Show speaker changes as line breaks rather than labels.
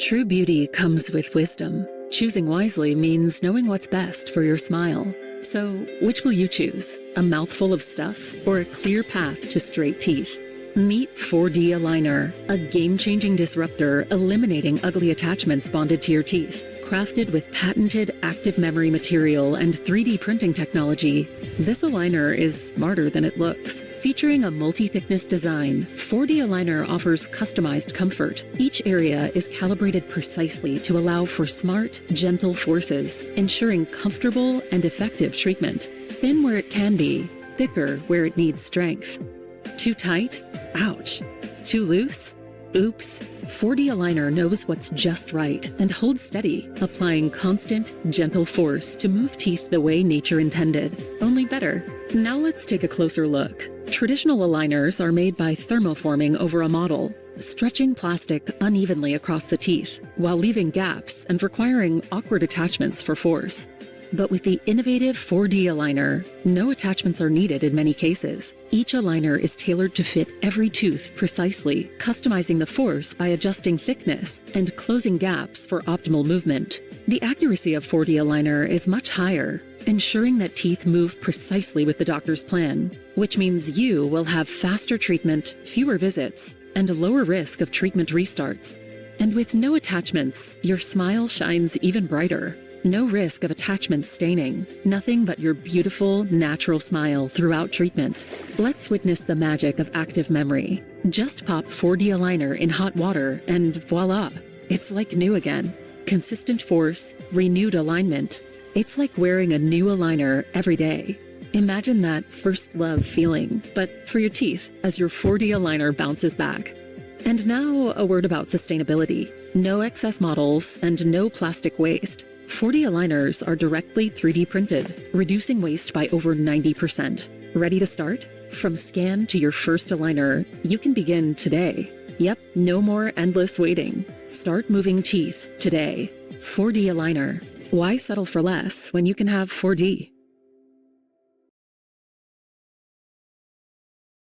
True beauty comes with wisdom. Choosing wisely means knowing what's best for your smile. So, which will you choose? A mouthful of stuff or a clear path to straight teeth? Meet 4D Aligner, a game-changing disruptor eliminating ugly attachments bonded to your teeth. Crafted with patented active memory material and 3D printing technology, this aligner is smarter than it looks. Featuring a multi-thickness design, 4D Aligner offers customized comfort. Each area is calibrated precisely to allow for smart, gentle forces, ensuring comfortable and effective treatment. Thin where it can be, thicker where it needs strength. Too tight? Ouch. Too loose? Oops. 4D Aligner knows what's just right and holds steady, applying constant, gentle force to move teeth the way nature intended, only better. Now let's take a closer look. Traditional aligners are made by thermoforming over a model, stretching plastic unevenly across the teeth, while leaving gaps and requiring awkward attachments for force. But with the innovative 4D Aligner, no attachments are needed in many cases. Each aligner is tailored to fit every tooth precisely, customizing the force by adjusting thickness and closing gaps for optimal movement. The accuracy of 4D Aligner is much higher, ensuring that teeth move precisely with the doctor's plan, which means you will have faster treatment, fewer visits, and a lower risk of treatment restarts. And with no attachments, your smile shines even brighter. No risk of attachment staining. Nothing but your beautiful, natural smile throughout treatment. Let's witness the magic of active memory. Just pop 4D Aligner in hot water and voila! It's like new again. Consistent force, renewed alignment. It's like wearing a new aligner every day. Imagine that first love feeling, but for your teeth as your 4D Aligner bounces back. And now a word about sustainability. No excess models and no plastic waste. 4D aligners are directly 3D printed, reducing waste by over 90%. Ready to start? From scan to your first aligner, you can begin today. Yep, no more endless waiting. Start moving teeth today. 4D Aligner. Why settle for less when you can have 4D?